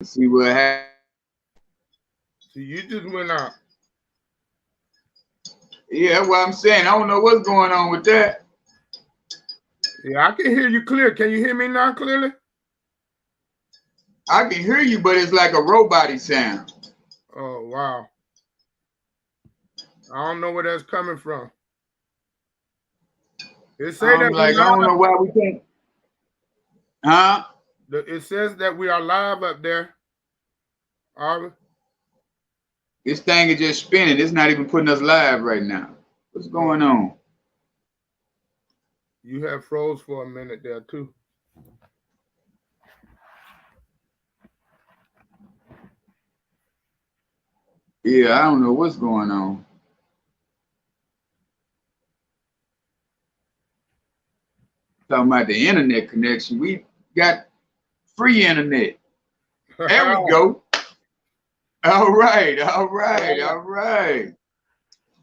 See what happened. See, you just went out. Yeah, that's what I'm saying. I don't know what's going on with that. Yeah, I can hear you clear. Can you hear me now clearly? I can hear you, but it's like a robot sound. Oh, wow. I don't know where that's coming from. It say I'm that we like, I don't know live. why we can't. Huh? It says that we are live up there. Are we? This thing is just spinning. It's not even putting us live right now. What's Oh, going on? you have froze for a minute there too. Yeah, I don't know what's going on. Talking about the internet connection. We got free internet. There we go. All right, all right, all right.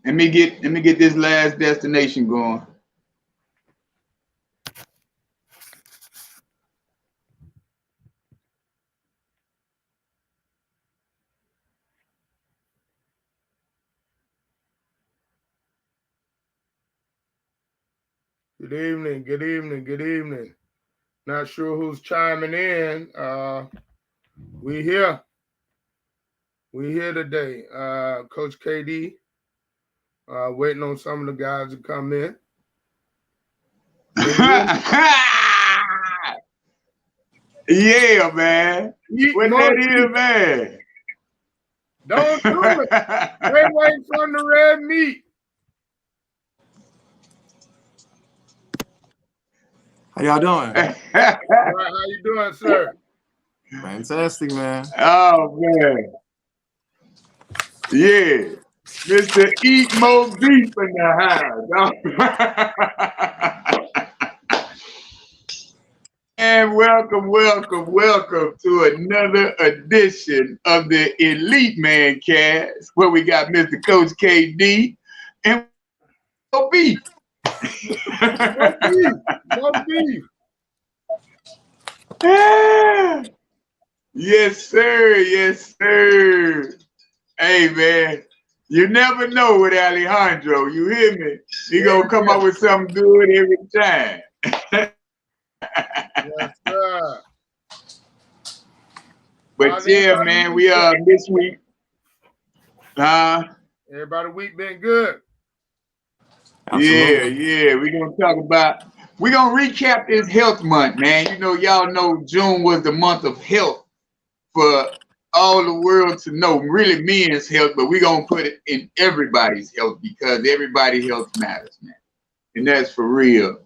Let me get this last destination going. Good evening, good evening, good evening. Not sure who's chiming in. We here. We here today. Coach KD. Waiting on some of the guys to come in. Yeah, man. Eat What more that meat. is, man. Don't do it. Stay away from the red meat. How y'all doing? All right, how you doing, sir? Fantastic, man. Oh man. Yeah. Mr. Eat More Beef in the house. And welcome, welcome, welcome to another edition of the Elite Mancast, where we got Mr. Coach KD and more beef. No beef. No beef. Yes, sir. Yes, sir. Hey, man. You never know with Alejandro. You hear me? He gonna come up with something good every time. Yes, sir. But yeah, man, we this week. Everybody week been good. Yeah, Absolutely. yeah. We're gonna recap this health month, man. You know, y'all know June was the month of health for all the world to know. Really men's health, but we're gonna put it in everybody's health because everybody's health matters, man. And that's for real.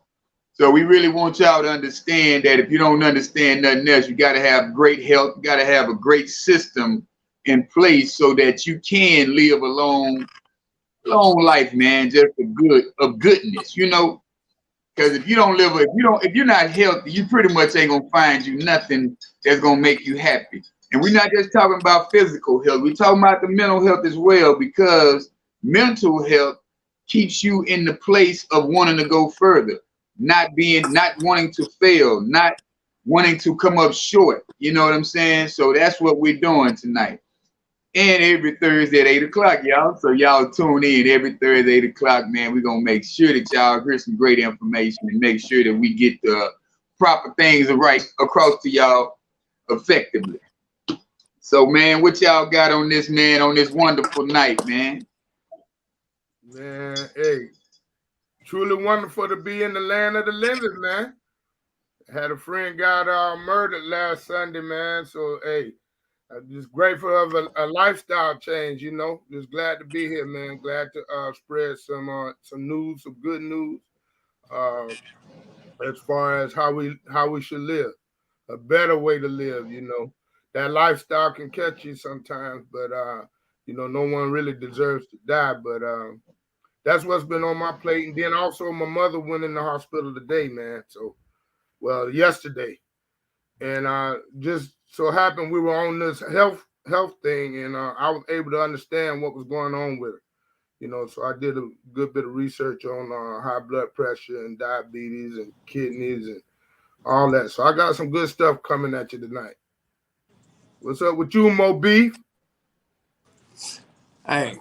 So we really want y'all to understand that if you don't understand nothing else, you gotta have great health, you gotta have a great system in place so that you can live a long life, man, just of goodness, you know. Because if if you're not healthy, you pretty much ain't gonna find you nothing that's gonna make you happy. And we're not just talking about physical health, we're talking about the mental health as well, because mental health keeps you in the place of wanting to go further, not wanting to fail, not wanting to come up short. You know what I'm saying? So that's what we're doing tonight. And every Thursday at 8 o'clock, y'all. So y'all tune in every Thursday at 8 o'clock, man. We're going to make sure that y'all hear some great information and make sure that we get the proper things right across to y'all effectively. So, man, what y'all got on this, man, on this wonderful night, man? Man, hey, truly wonderful to be in the land of the living, man. Had a friend got murdered last Sunday, man. So, hey, I'm just grateful of a lifestyle change, you know. Just glad to be here, man. Glad to spread some news, some good news, uh, as far as how we should live, a better way to live, you know. That lifestyle can catch you sometimes, but you know, no one really deserves to die. But that's what's been on my plate. And then also my mother went in the hospital today, man. So yesterday. And just so happened we were on this health thing, and I was able to understand what was going on with her. You know, so I did a good bit of research on high blood pressure and diabetes and kidneys and all that. So I got some good stuff coming at you tonight. What's up with you, Mo Beef? Hey,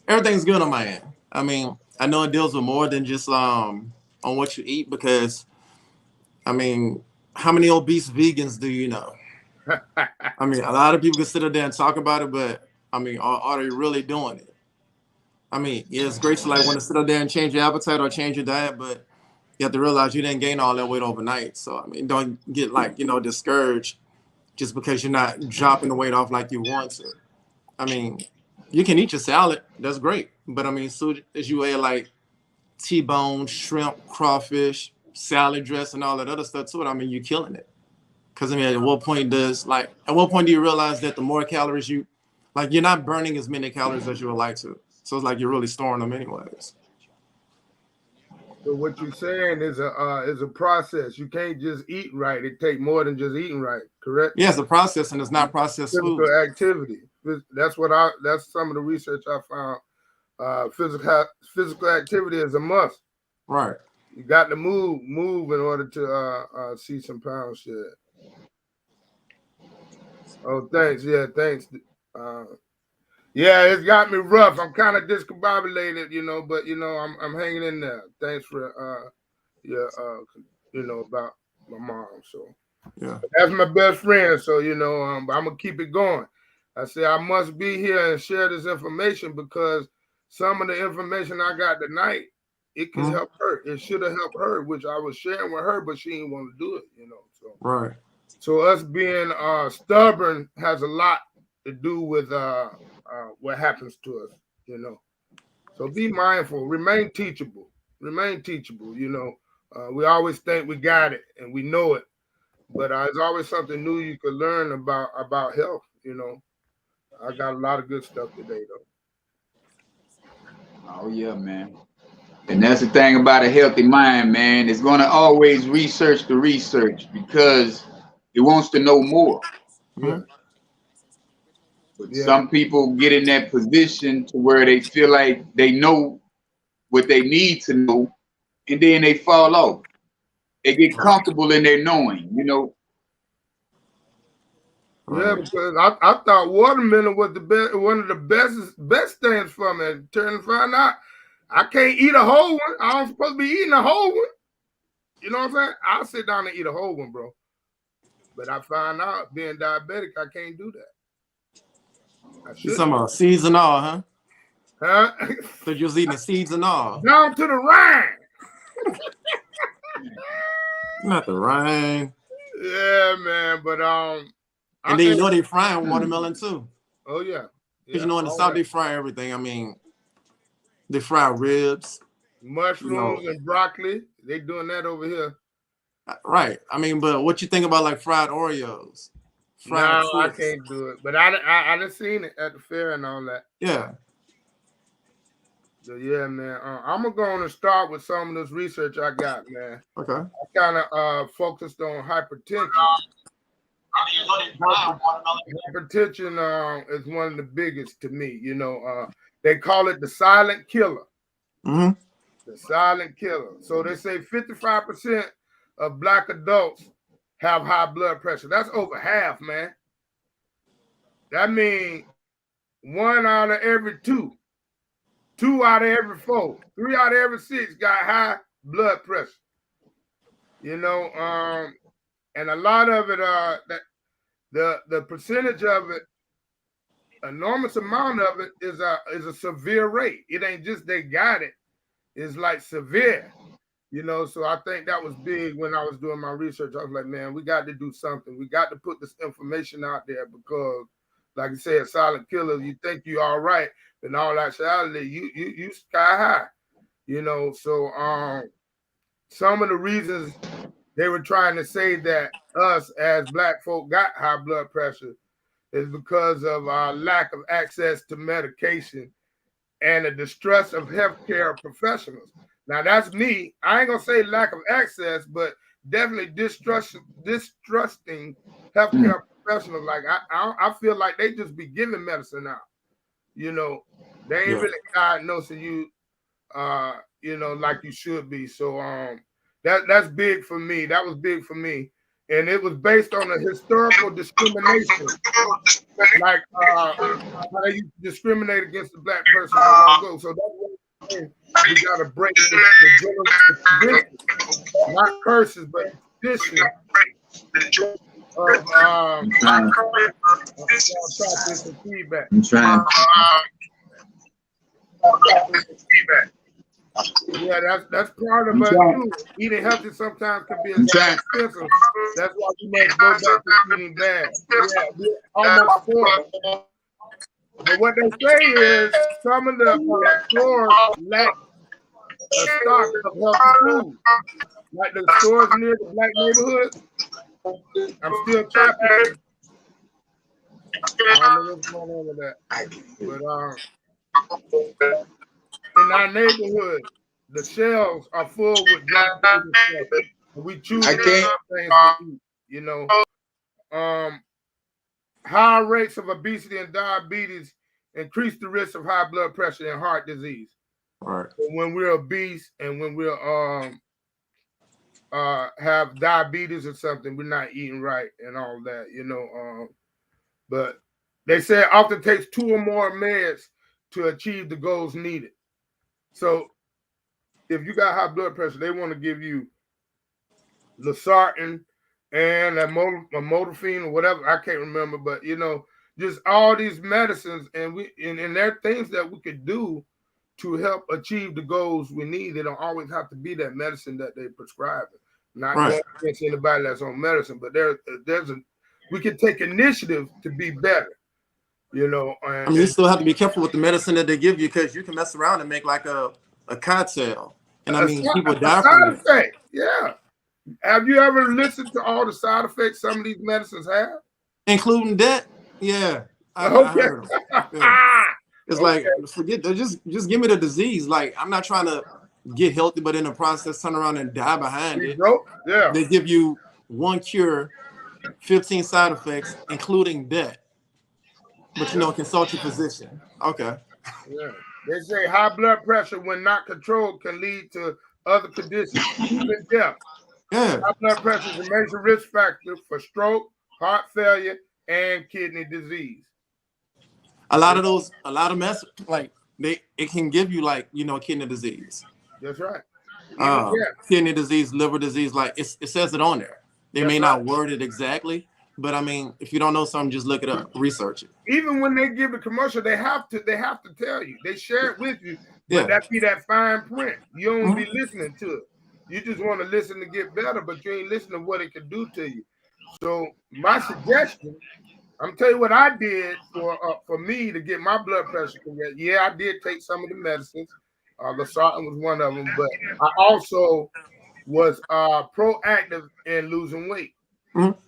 everything's good on my end. I mean, I know it deals with more than just on what you eat because, I mean, how many obese vegans do you know? I mean, a lot of people can sit there and talk about it, but I mean, are they really doing it? I mean, yeah, it's great to like want to sit up there and change your appetite or change your diet, but you have to realize you didn't gain all that weight overnight. So I mean, don't get like discouraged just because you're not dropping the weight off like you want to. I mean, you can eat your salad, that's great, but I mean, so as you add like T-bone, shrimp, crawfish, salad dress, and all that other stuff to it, I mean, you're killing it. Because I mean, at what point do you realize that the more calories you're not burning as many calories as you would like to. So it's like you're really storing them anyways. So what you're saying is a process. You can't just eat right. It takes more than just eating right, correct? Yeah, it's a process, and it's not processed physical food. activity. That's some of the research I found. Physical activity is a must. Right. You got to move in order to see some pounds shed. Oh, thanks. Yeah, thanks. Yeah, it's got me rough. I'm kind of discombobulated, but I'm hanging in there. Thanks for about my mom. So yeah, that's my best friend. So I'm gonna keep it going. I say I must be here and share this information because some of the information I got tonight, it can help her. It should have helped her, which I was sharing with her, but she didn't want to do it. So right. So us being stubborn has a lot to do with what happens to us, So be mindful, remain teachable. We always think we got it and we know it, but there's always something new you could learn about health. I got a lot of good stuff today, though. Oh yeah, man. And that's the thing about a healthy mind, man. It's going to always research the research because it wants to know more. Yeah. But some people get in that position to where they feel like they know what they need to know, and then they fall off. They get comfortable in their knowing, Yeah, because I thought watermelon was one of the best things for me. Turn to find out I can't eat a whole one. I don't supposed to be eating a whole one. You know what I'm saying? I'll sit down and eat a whole one, bro. But I found out being diabetic, I can't do that. You talking about seeds and all, huh? Huh? So you're eating the seeds and all. Down to the rind. Not the rind. Yeah, man. But and then they frying watermelon too. Oh yeah. Because in the South they fry everything. I mean, they fry ribs, mushrooms, and broccoli. They doing that over here. Right. I mean, but what you think about like fried Oreos? No, I can't do it. But I done seen it at the fair and all that. Yeah. So yeah, man. I'm gonna go on and start with some of this research I got, man. Okay. I kind of focused on hypertension. Hypertension is one of the biggest to me. They call it the silent killer. Mm-hmm. The silent killer. So they say 55% of Black adults have high blood pressure. That's over half, man. That means 1 out of every 2, 2 out of every 4, 3 out of every 6 got high blood pressure. And a lot of it, the percentage of it, enormous amount of it is a severe rate. It ain't just they got it. It's like severe. So I think that was big when I was doing my research. I was like, man, we got to do something. We got to put this information out there because, like you said, silent killer, you think you're all right, but in all actuality, you sky high. So some of the reasons they were trying to say that us as Black folk got high blood pressure is because of our lack of access to medication and the distrust of healthcare professionals. Now that's me. I ain't gonna say lack of access, but definitely distrusting healthcare professionals. Like I feel like they just be giving medicine out. They ain't really diagnosing you, like you should be. So that's big for me. That was big for me. and it was based on a historical discrimination, like how they used to discriminate against the black person so long ago. So that's what we got to break the tradition, not curses, but tradition of I'm trying. feedback. I'm trying. Yeah, that's part of it too. Eating healthy sometimes can be expensive. That's why we must go back to eating bad. Yeah, we're almost full. But what they say is some of the stores lack a stock of healthy food. Like the stores near the black neighborhood, I'm still tapping. I don't know what's going on with that. But in our neighborhood, the shelves are full with junk food and stuff. And we choose things to eat, you know. High rates of obesity and diabetes increase the risk of high blood pressure and heart disease. Right. So when we're obese and when we're have diabetes or something, we're not eating right and all that, you know. But they say it often takes 2 or more meds to achieve the goals needed. So if you got high blood pressure, they want to give you losartan and a morphine or whatever. I can't remember, but you know, just all these medicines, and there are things that we could do to help achieve the goals we need. They don't always have to be that medicine that they prescribe. Not going against anybody that's on medicine, but we can take initiative to be better. You know, I mean, you still have to be careful with the medicine that they give you because you can mess around and make like a cocktail, and I mean, people die from it. Yeah. Have you ever listened to all the side effects some of these medicines have? Including that? Yeah. I heard them. Yeah. It's like, forget that. Just give me the disease. Like, I'm not trying to get healthy, but in the process, turn around and die behind it. Yeah. They give you one cure, 15 side effects, including that. But you know, consult your physician. Okay. Yeah. They say high blood pressure, when not controlled, can lead to other conditions, even death. Yeah. High blood pressure is a major risk factor for stroke, heart failure, and kidney disease. A lot of mess, like it can give you, like, you know, kidney disease. That's right. Kidney disease, liver disease, like it says it on there. They may not word it exactly, but I mean, if you don't know something, just look it up, research it. Even when they give the commercial, they have to tell you. They share it with you, but that be that fine print. You don't be listening to it. You just want to listen to get better, but you ain't listening to what it can do to you. So my suggestion, I'm tell you what I did for me to get my blood pressure correct. Yeah, I did take some of the medicines. Losartan was one of them, but I also was proactive in losing weight. Mm-hmm.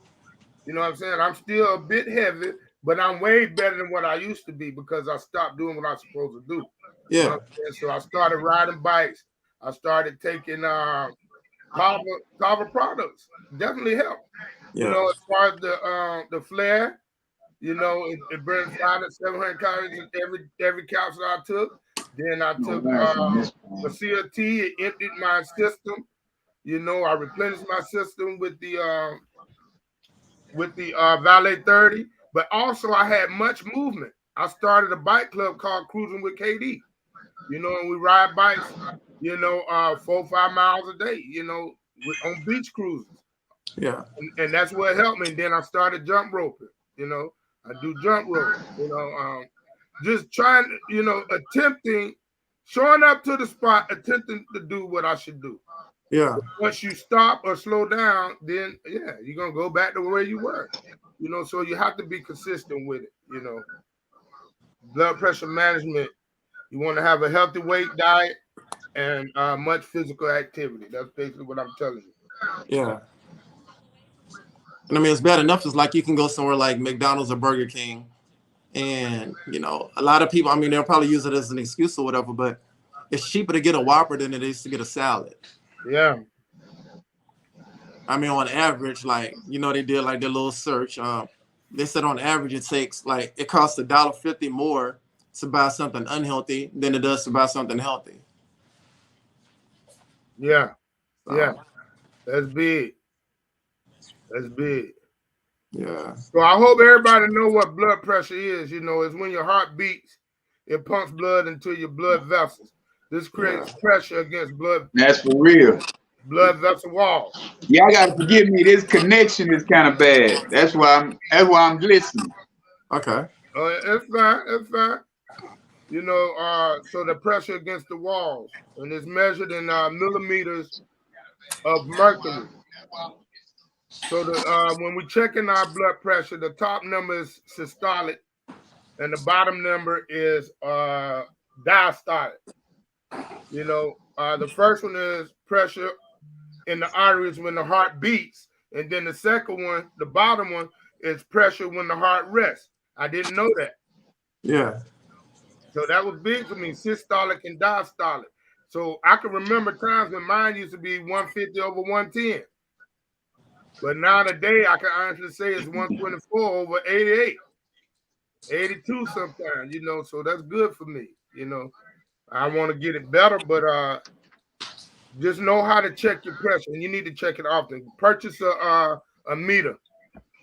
You know what I'm saying? I'm still a bit heavy, but I'm way better than what I used to be because I stopped doing what I'm supposed to do. Yeah. You know so I started riding bikes. I started taking Kava products. Definitely helped. Yeah. You know, as far as the flare, you know, it burns 500 to 700 calories in every capsule I took. Then I took a CLT. It emptied my system. You know, I replenished my system with the Valet 30, but also I had much movement. I started a bike club called Cruising with KD. You know, and we ride bikes, you know, 4 or 5 miles a day, you know, on beach cruises. Yeah. And that's what helped me. And then I started jump roping, you know. I do jump rope, you know, just trying, you know, showing up to the spot, attempting to do what I should do. Yeah. But once you stop or slow down, then you're gonna go back to where you were. You know, so you have to be consistent with it, you know. Blood pressure management, you want to have a healthy weight diet and much physical activity. That's basically what I'm telling you. Yeah. And I mean, it's bad enough. It's like you can go somewhere like McDonald's or Burger King, and you know, a lot of people, I mean, they'll probably use it as an excuse or whatever, but it's cheaper to get a Whopper than it is to get a salad. Yeah. I mean, on average, like, you know, they did like their little search. They said on average it costs $1.50 more to buy something unhealthy than it does to buy something healthy. Yeah. Yeah. That's big. That's big. Yeah. So I hope everybody know what blood pressure is. You know, it's when your heart beats, it pumps blood into your blood vessels. This creates pressure against That's for real. blood vessel walls. Y'all gotta forgive me. This connection is kind of bad. That's why I'm listening. Okay. It's fine. It's fine. You know, so the pressure against the walls, and it's measured in millimeters of mercury. So when we check in our blood pressure, the top number is systolic, and the bottom number is diastolic. You know, the first one is pressure in the arteries when the heart beats, and then the second one, the bottom one, is pressure when the heart rests. I didn't know that. Yeah. So that was big for me, systolic and diastolic. So I can remember times when mine used to be 150 over 110. But now today, I can honestly say it's 124 over 88, 82 sometimes, you know, so that's good for me. You know, I want to get it better, but just know how to check your pressure, and you need to check it often. Purchase a meter,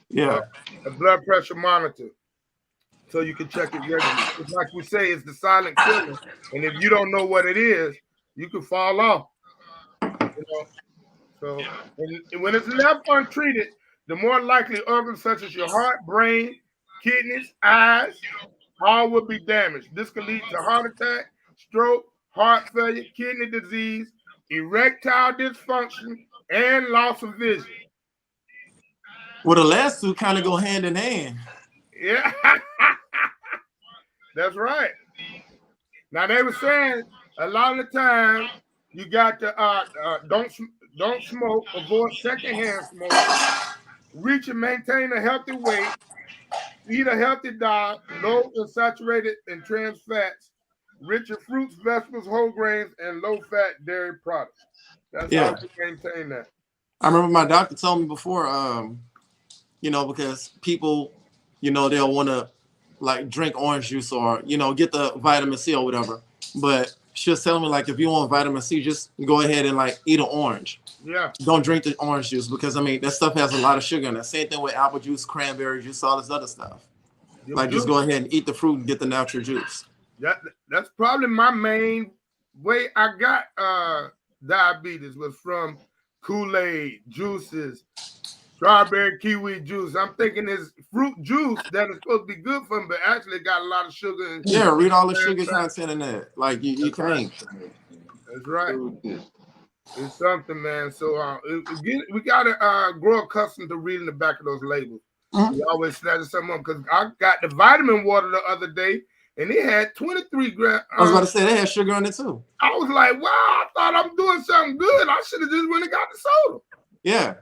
Yeah. a blood pressure monitor, so you can check it regularly. It's like we say, it's the silent killer. And if you don't know what it is, you can fall off. You know, so and when it's left untreated, the more likely organs such as your heart, brain, kidneys, eyes, all will be damaged. This can lead to heart attack, stroke, heart failure, kidney disease, erectile dysfunction, and loss of vision. Well, the last two kind of go hand in hand. Yeah, that's right. Now they were saying a lot of the time you got to don't smoke, avoid secondhand smoke, reach and maintain a healthy weight, eat a healthy diet, low in saturated and trans fats, rich in fruits, vegetables, whole grains, and low fat dairy products. That's how you maintain that. I remember my doctor told me before, you know, because people, you know, they'll want to like drink orange juice or, you know, get the vitamin C or whatever. But she was telling me, like, if you want vitamin C, just go ahead and like eat an orange. Yeah. Don't drink the orange juice because, I mean, that stuff has a lot of sugar in it. Same thing with apple juice, cranberry juice, all this other stuff. Like, just go ahead and eat the fruit and get the natural juice. That's probably my main way I got diabetes was from Kool-Aid, juices, strawberry kiwi juice. I'm thinking it's fruit juice that is supposed to be good for me, but actually got a lot of sugar. Yeah, read all the sugar content in there. Like, you can't. That's right. It's something, man. So we gotta grow accustomed to reading the back of those labels. We always snatch something up because I got the vitamin water the other day, and it had 23 grams. I was about to say they had sugar in it too. I was like, wow, I thought I'm doing something good. I should have just went and got the soda. Yeah.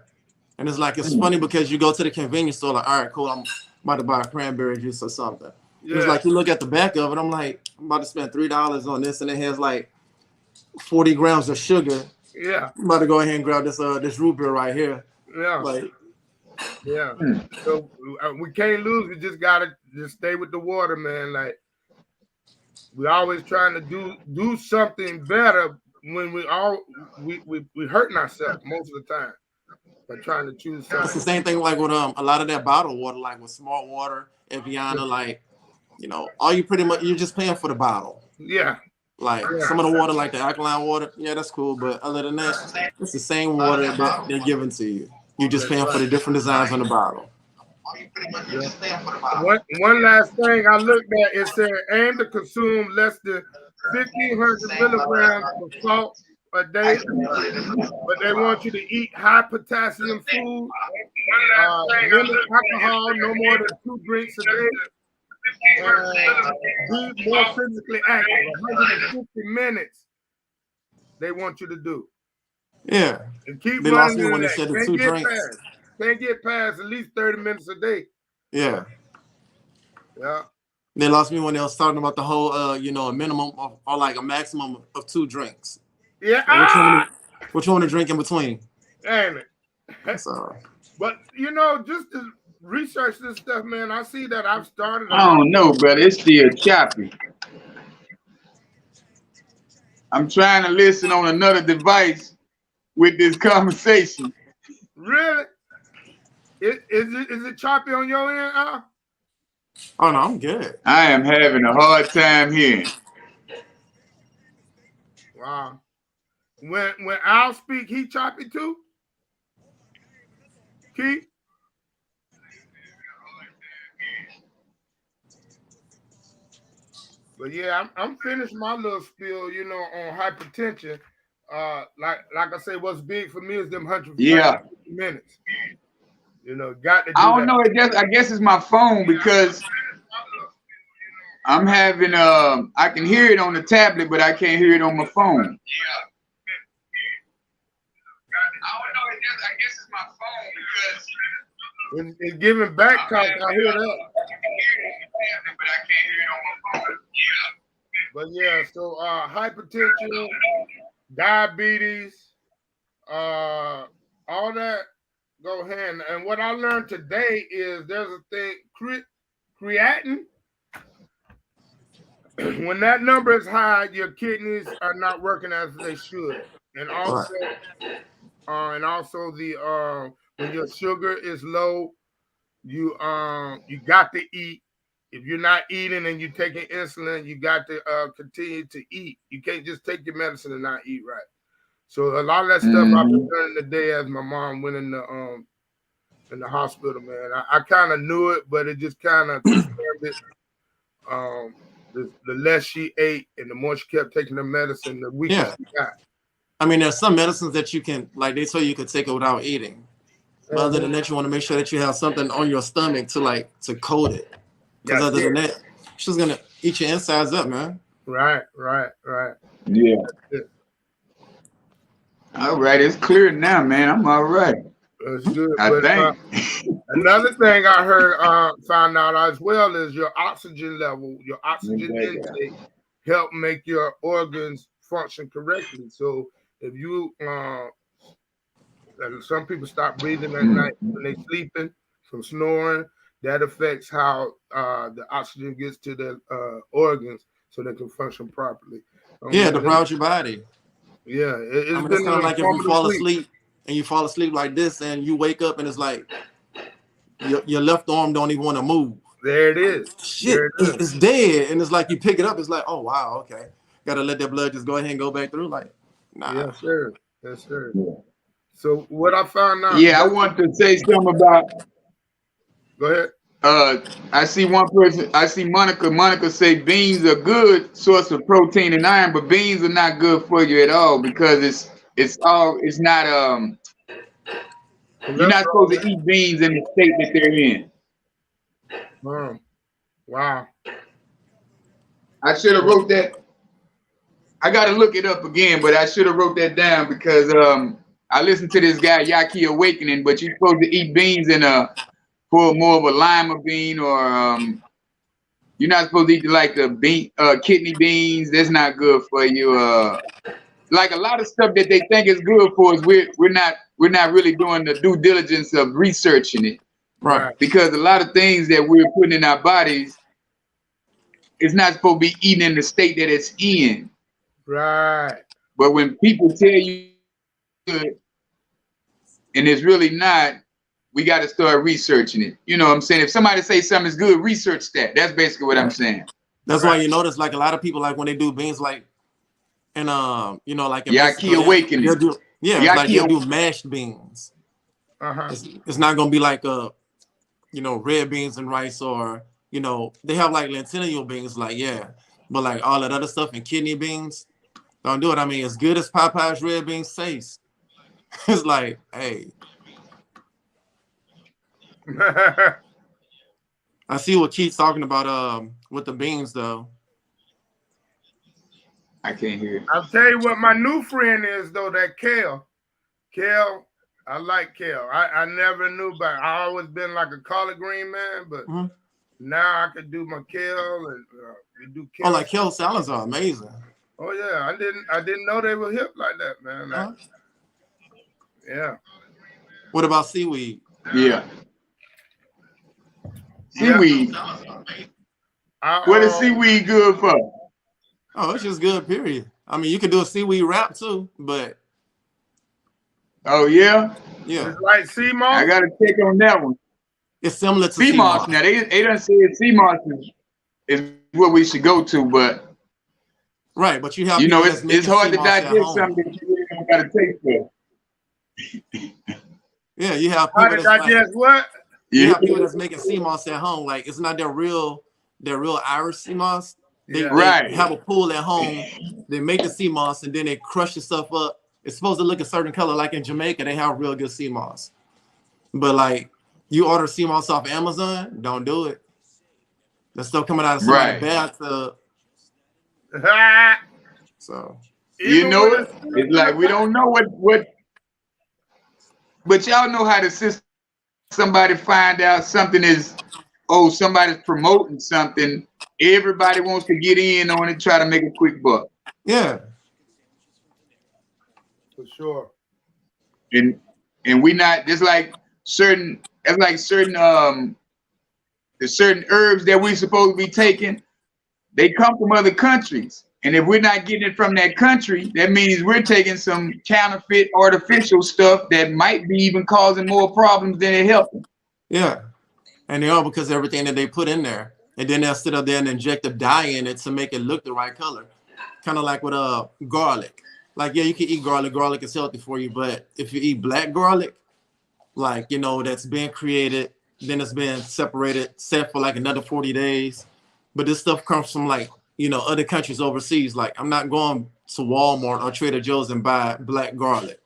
And it's like, it's funny because you go to the convenience store, like, all right, cool, I'm about to buy a cranberry juice or something. Yeah. It's like, you look at the back of it, I'm like, I'm about to spend $3 on this, and it has like 40 grams of sugar. Yeah. I'm about to go ahead and grab this root beer right here. Yeah. Like, yeah. So we can't lose. We just gotta just stay with the water, man. Like, we always trying to do something better when we hurting ourselves most of the time. Trying to choose something. It's the same thing like with a lot of that bottled water, like with Smart Water, Eviana, like, you know, all you pretty much, you're just paying for the bottle. Yeah. Like some of the water, like the alkaline water, yeah, that's cool. But other than that, it's the same water that they're giving to you. You're just paying for the different designs on the bottle. One last thing I looked at, it said aim to consume less than 1,500 milligrams of salt a day, but they want you to eat high potassium food, limit alcohol, no more than 2 drinks a day, and be more physically active. 150 minutes they want you to do. Yeah. And keep they lost me when they said the 2 drinks. Can't get past at least 30 minutes a day. Yeah. Yeah. They lost me when they was talking about the whole, you know, a minimum of, or like a maximum of 2 drinks. Yeah. Which one to drink in between? Ain't it? So, but you know, just to research this stuff, man, I see that I've started. I don't know, but it's still choppy. I'm trying to listen on another device with this conversation. Really? Is it choppy on your end, Al? Oh no, I'm good. I am having a hard time hearing. Wow. When Al speak, he choppy too? Keith? But yeah, I'm finished my little spiel, on hypertension. Like I say, what's big for me is them 150 Yeah. minutes. Got to do I don't that. know. I guess it's my phone because I'm having I can hear it on the tablet, but I can't hear it on my phone. I guess it's my phone because it's giving back talk. I hear that. But I can't hear it on my phone. But yeah, so hypertension, diabetes, all that go hand. And what I learned today is there's a thing, creatinine. When that number is high, your kidneys are not working as they should, and also, the when your sugar is low, you got to eat. If you're not eating and you're taking insulin, you got to continue to eat. You can't just take your medicine and not eat right. So a lot of that stuff I've been learning today as my mom went in the hospital, man. I kind of knew it, but it just kind of confirmed it. The less she ate and the more she kept taking the medicine, the weaker she got. I mean, there's some medicines that you can, like they say you could take it without eating. But other than that, you want to make sure that you have something on your stomach to coat it. Because other than that, she's gonna eat your insides up, man. Right. Yeah. All right, it's clear now, man. I'm all right. That's good. I think. Another thing I heard, found out as well is your oxygen level, your oxygen intake, help make your organs function correctly. So if you, some people stop breathing at night when they're sleeping from snoring. That affects how the oxygen gets to the organs so they can function properly. To prod your body. Yeah, it's kind of like if you fall asleep and you fall asleep like this and you wake up and it's like your left arm don't even want to move. There it is. Shit, it's dead. And it's like you pick it up, it's like, oh wow, okay. Gotta let that blood just go ahead and go back through. Like, nah. Yes, sir. Yeah. So what I found out. Yeah, I want to say something about. Go ahead. I see one person. I see Monica. Monica say beans are good source of protein and iron, but beans are not good for you at all because it's not you're not supposed to eat beans in the state that they're in. Wow. I should have wrote that. I got to look it up again, but I should have wrote that down because I listened to this guy Yaki Awakening, but you're supposed to eat beans in for more of a lima bean, or you're not supposed to eat like the kidney beans. That's not good for you. Like a lot of stuff that they think is good for us, we're not really doing the due diligence of researching it, right? Because a lot of things that we're putting in our bodies, it's not supposed to be eaten in the state that it's in, right? But when people tell you good and it's really not, we got to start researching it. You know what I'm saying? If somebody say something is good, research that. That's basically what I'm saying. That's why you notice like a lot of people, like when they do beans, like and like in Yaki Awakening. They'll do mashed beans. It's not gonna be like red beans and rice, or they have like lentil beans, but like all that other stuff and kidney beans, don't do it. I mean, as good as Popeye's red beans taste, it's like, hey. I see what Keith's talking about with the beans though. I can't hear it. I'll tell you what my new friend is though, that kale. Kale, I like kale. I never knew about it. I always been like a collard green man, but now I could do my kale and do kale. Oh, like kale salads are amazing. Oh yeah, I didn't know they were hip like that, man. Yeah. What about seaweed? Yeah. Seaweed. What is seaweed good for? Oh, it's just good, period. I mean, you can do a seaweed wrap too, but Oh yeah, Yeah, It's like sea I moss. gotta check on that one. it's similar to Sea sea moss. moss. Now they done said sea moss is what we should go to, but Right, but you have you know people that's it's making hard sea to moss at digest home. something that you really don't gotta taste for. Yeah, you have How people to that's like digest what? you Yeah. have people that's making sea moss at home. Like it's not their real Irish sea moss. Yeah. They Right. have a pool at home. They make the sea moss and then they crush the stuff up. It's supposed to look a certain color. Like in Jamaica, they have real good sea moss. But like you order sea moss off Amazon, don't do it. That stuff coming out of somebody's Right. bathtub. So You Even know when it. It's like we don't know what, but y'all know how the system. Somebody find out something is, oh, somebody's promoting something. Everybody wants to get in on it, try to make a quick buck. yeah, for sure. And we not just like certain, it's like certain the certain herbs that we supposed to be taking, they come from other countries. And if we're not getting it from that country, that means we're taking some counterfeit artificial stuff that might be even causing more problems than it helping. yeah. And they are because of everything that they put in there. And then they'll sit up there and inject a dye in it to make it look the right color. Kind of like with garlic. Like, yeah, you can eat garlic. Garlic is healthy for you. But if you eat black garlic, like, you know, that's been created, then it's been separated, set for like another 40 days. But this stuff comes from like, you know, other countries overseas. Like, I'm not going to Walmart or Trader Joe's and buy black garlic.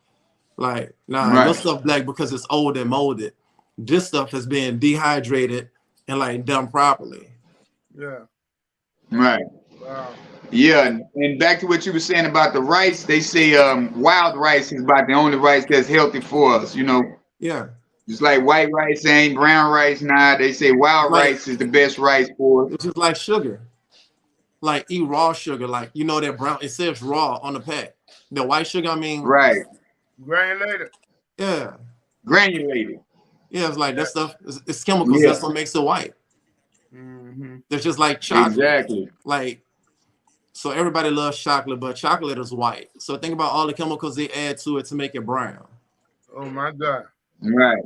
Like, nah, your Right. stuff black because it's old and molded. This stuff has been dehydrated and like done properly. Yeah. Right. Wow. Yeah, and back to what you were saying about the rice, they say wild rice is about the only rice that's healthy for us, you know. Yeah. Just like white rice ain't brown rice now, they say It's wild like rice is the best rice for us. it's just like sugar. Like eat raw sugar. Like you know that brown it says raw on the pack. The white sugar, I mean, Right. Granulated. yeah. Granulated. Yeah, it's like Yeah. that stuff it's chemicals. Yeah, That's what makes it white. Mm-hmm. They're just like chocolate. exactly. Like so everybody loves chocolate, but chocolate is white. So think about all the chemicals they add to it to make it brown. Oh my God. Right.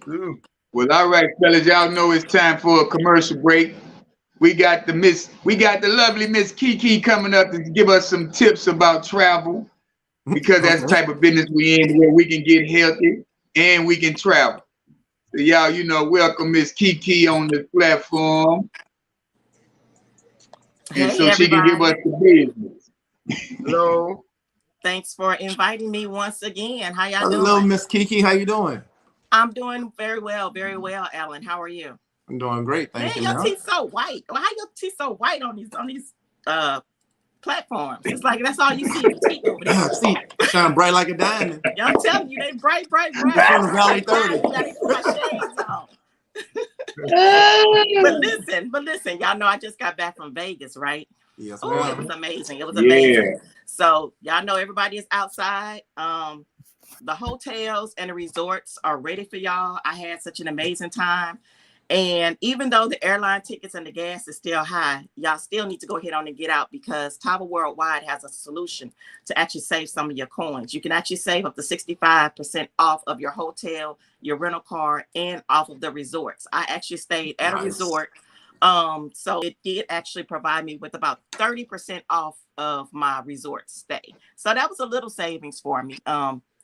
Ooh. Well, all right, fellas, y'all know it's time for a commercial break. We got the lovely Miss Kiki coming up to give us some tips about travel because that's the Okay. type of business we in where we can get healthy and we can travel. So y'all, you know, welcome Miss Kiki on the platform, and Hey so she can give us everybody. the business. Hello. Thanks for inviting me once again. How y'all Hello, doing? Miss Kiki. How you doing? I'm doing very well, Alan. How are you? I'm doing great. Man, Thank you, your man. teeth so white. Why your teeth so white on these platforms? It's like that's all you see is teeth over there. See, shine bright like a diamond. Yeah, I'm telling you, they bright. It's from the I'm Valley like, wow, 30. you gotta put my shades on. But listen, y'all know I just got back from Vegas, right? Yes, Oh, it was ma'am. amazing. It was Yeah, amazing. So y'all know everybody is outside. The hotels and the resorts are ready for y'all. I had such an amazing time. And even though the airline tickets and the gas is still high, y'all still need to go ahead on and get out because Travel Worldwide has a solution to actually save some of your coins. You can actually save up to 65% off of your hotel, your rental car, and off of the resorts. I actually stayed at a Nice. resort. So it did actually provide me with about 30% off of my resort stay. So that was a little savings for me.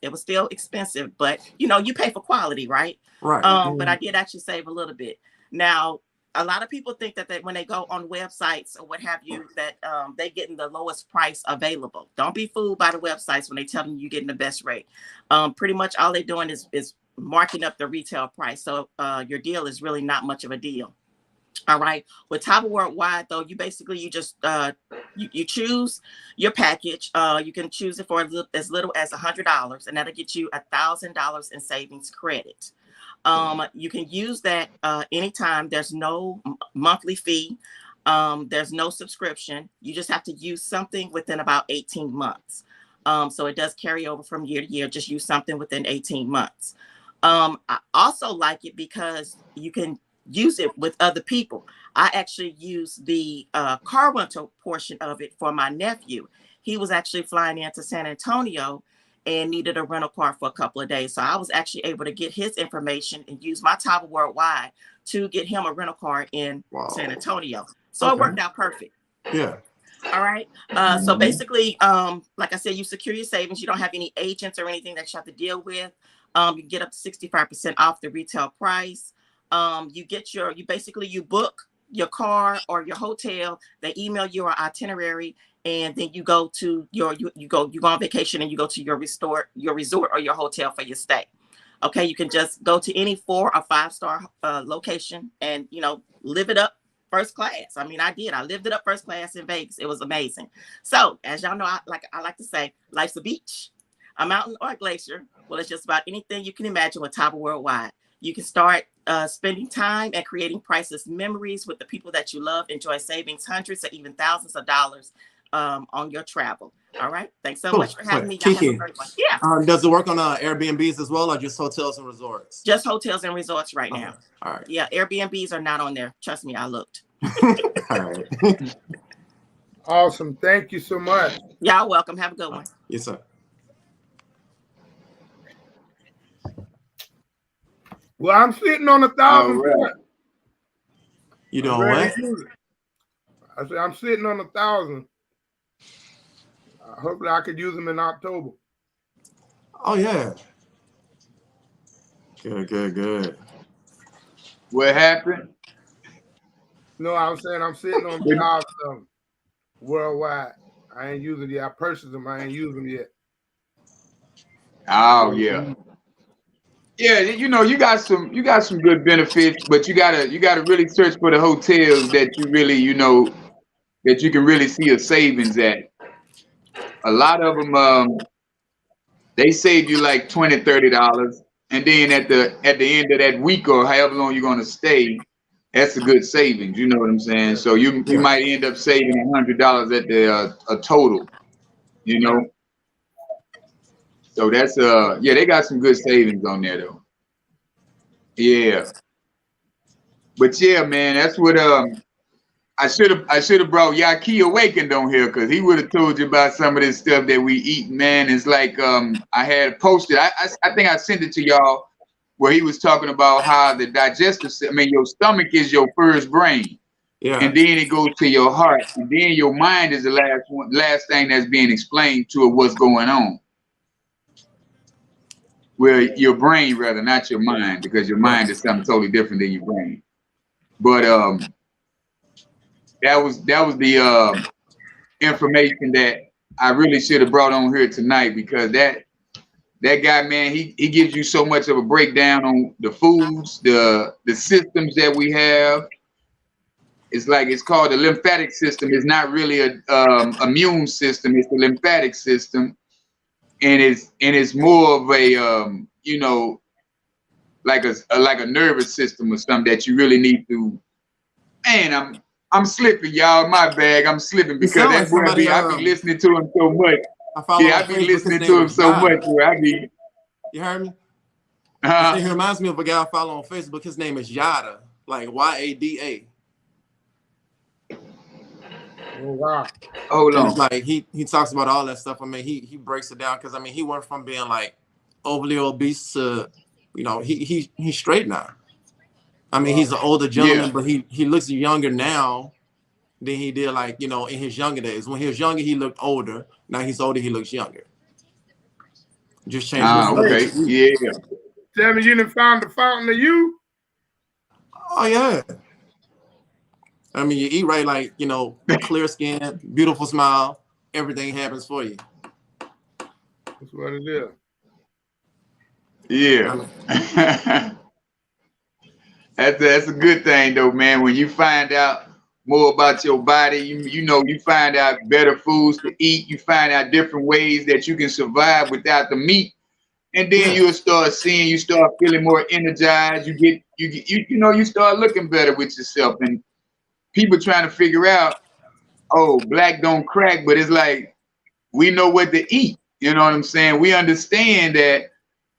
It was still expensive, but you know, you pay for quality, right? Right. But I did actually save a little bit. Now, a lot of people think that when they go on websites or what have you, that they getting the lowest price available. Don't be fooled by the websites when they tell you you're getting the best rate. Pretty much all they're doing is marking up the retail price. So your deal is really not much of a deal. All right. With Travel Worldwide, though, you just you choose your package. You can choose it for as little as $100, and that'll get you $1,000 in savings credit. You can use that anytime. There's no monthly fee. There's no subscription. You just have to use something within about 18 months. So it does carry over from year to year. Just use something within 18 months. I also like it because you can use it with other people. I actually use the car rental portion of it for my nephew. He was actually flying into San Antonio, and needed a rental car for a couple of days. So I was actually able to get his information and use my travel worldwide to get him a rental car in San Antonio. So it worked out perfect. Yeah. All right. So basically, like I said, you secure your savings. You don't have any agents or anything that you have to deal with. You get up to 65% off the retail price. You book your car or your hotel. They email you an itinerary, and then you go to you go on vacation and you go to your resort or your hotel for your stay. Okay, you can just go to any 4 or 5 star location and live it up first class. I mean, I did. I lived it up first class in Vegas. It was amazing. So, as y'all know, I like to say, life's a beach, a mountain, or a glacier. Well, it's just about anything you can imagine with Travel Worldwide. You can start spending time and creating priceless memories with the people that you love. Enjoy savings hundreds or even thousands of dollars on your travel. All right. Thanks so much for having me. Y'all have a great one. Yeah. Does it work on Airbnbs as well, or just hotels and resorts? Just hotels and resorts right now. All right. Yeah. Airbnbs are not on there. Trust me, I looked. All right. Awesome. Thank you so much. Y'all welcome. Have a good one. Yes, sir. Well, I'm sitting on 1,000. Right. You doing what? I said I'm sitting on 1,000. Hopefully, I could use them in October. Oh yeah. Good. What happened? No, I was saying I'm sitting on 1,000 worldwide. I ain't using it. I purchased them. I ain't used them yet. Oh yeah. Yeah, you got some good benefits, but you gotta really search for the hotels that you really that you can really see a savings at. A lot of them they save you like $20-$30, and then at the end of that week or however long you're gonna stay, that's a good savings. You know what I'm saying? So you might end up saving $100 at the a total. So that's they got some good savings on there though. Yeah. But yeah, man, that's what I should have brought Yaki Awakened on here, because he would have told you about some of this stuff that we eat, man. It's like I had posted, I think I sent it to y'all, where he was talking about how the digestive system, your stomach is your first brain. Yeah. And then it goes to your heart. And then your mind is the last thing that's being explained to it, what's going on. Well, your brain rather, not your mind, because your mind is something totally different than your brain. But that was the information that I really should have brought on here tonight, because that guy, man, he gives you so much of a breakdown on the foods, the systems that we have. It's called the lymphatic system. It's not really a immune system. It's the lymphatic system. And it's more of a like a nervous system or something that you really need to. Man, I'm slipping, y'all. My bag. I'm slipping because that's where I be listening to him so much. I be listening to him so much. Where I be. You heard me? He reminds me of a guy I follow on Facebook. His name is Yada, like Yada. Oh wow! Hold on. Like he talks about all that stuff. I mean, he breaks it down, because I mean, he went from being like overly obese to, he's straight now. I mean, he's an older gentleman, but he looks younger now than he did in his younger days. When he was younger, he looked older. Now he's older, he looks younger. Just changed. Okay. Yeah. Tell me you done found the fountain of youth? Oh yeah. I mean, you eat right, clear skin, beautiful smile, everything happens for you. That's what it is. Yeah. That's a good thing though, man. When you find out more about your body, you find out better foods to eat. You find out different ways that you can survive without the meat, and then you'll start seeing, you start feeling more energized. You start looking better with yourself. And people trying to figure out, black don't crack, but it's like, we know what to eat. You know what I'm saying? We understand that,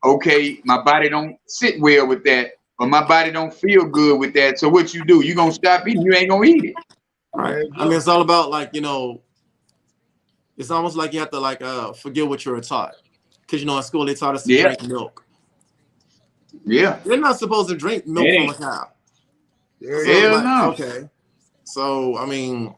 okay, my body don't sit well with that, or my body don't feel good with that. So what you do? You gonna stop eating? You ain't gonna eat it. Right. I mean, it's all about it's almost like you have to forget what you were taught. because you know in school they taught us to Yeah. drink milk. Yeah. You're not supposed to drink milk It from a ain't. cow. So Yeah, it's yeah. Hell like, no. okay. So I mean,